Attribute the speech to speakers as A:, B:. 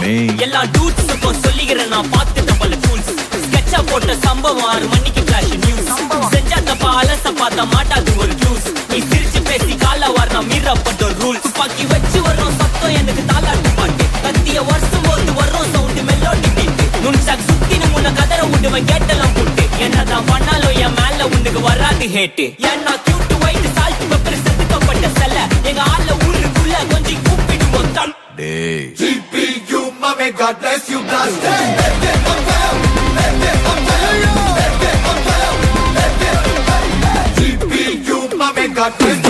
A: me.
B: எல்லா டூட்ஸுக்கும் சொல்லிக்கிறேன் நான் பார்த்துட்ட பல டூல்ஸ். ஸ்கெட்சா போட்ட சம்பவம் 6 மணிக்கு ஃபிளாஷ் நியூஸ். செஞ்சா தப்பா அலச பார்த்தா மாட்டாது ஒரு ஜூஸ். நீ சிரிச்சு பேசி கால வார் நான் மீறப்பட்ட ரூல்ஸ். துப்பாக்கி வச்சு வர்றோம் சத்தம் எனக்கு தாலாட்டு பாட்டு. கத்திய வருஷம் போது வர்றோம் சவுண்டு மெலோடி பீட்டு. நுண்சாக் சுத்தினு முன்ன கதற விடுவேன் கேட்டெல்லாம் போட்டு. என்னதான் பண்ணாலும் என் மேல உனக்கு வராது ஹேட்டு. ஏன்னா கியூட் ஒயிட் சால்ட் பெப்பர் செதுக்கப்பட்ட செல்ல. எங்க ஆள ஊருக்குள்ள கொஞ்சம் கூப்பிடுவோம் தம்.
A: Day.
C: GPU, mommy, God bless you, blast it. Let it unveil, let it unveil, let it unveil, let it unveil. GPU, mommy, God bless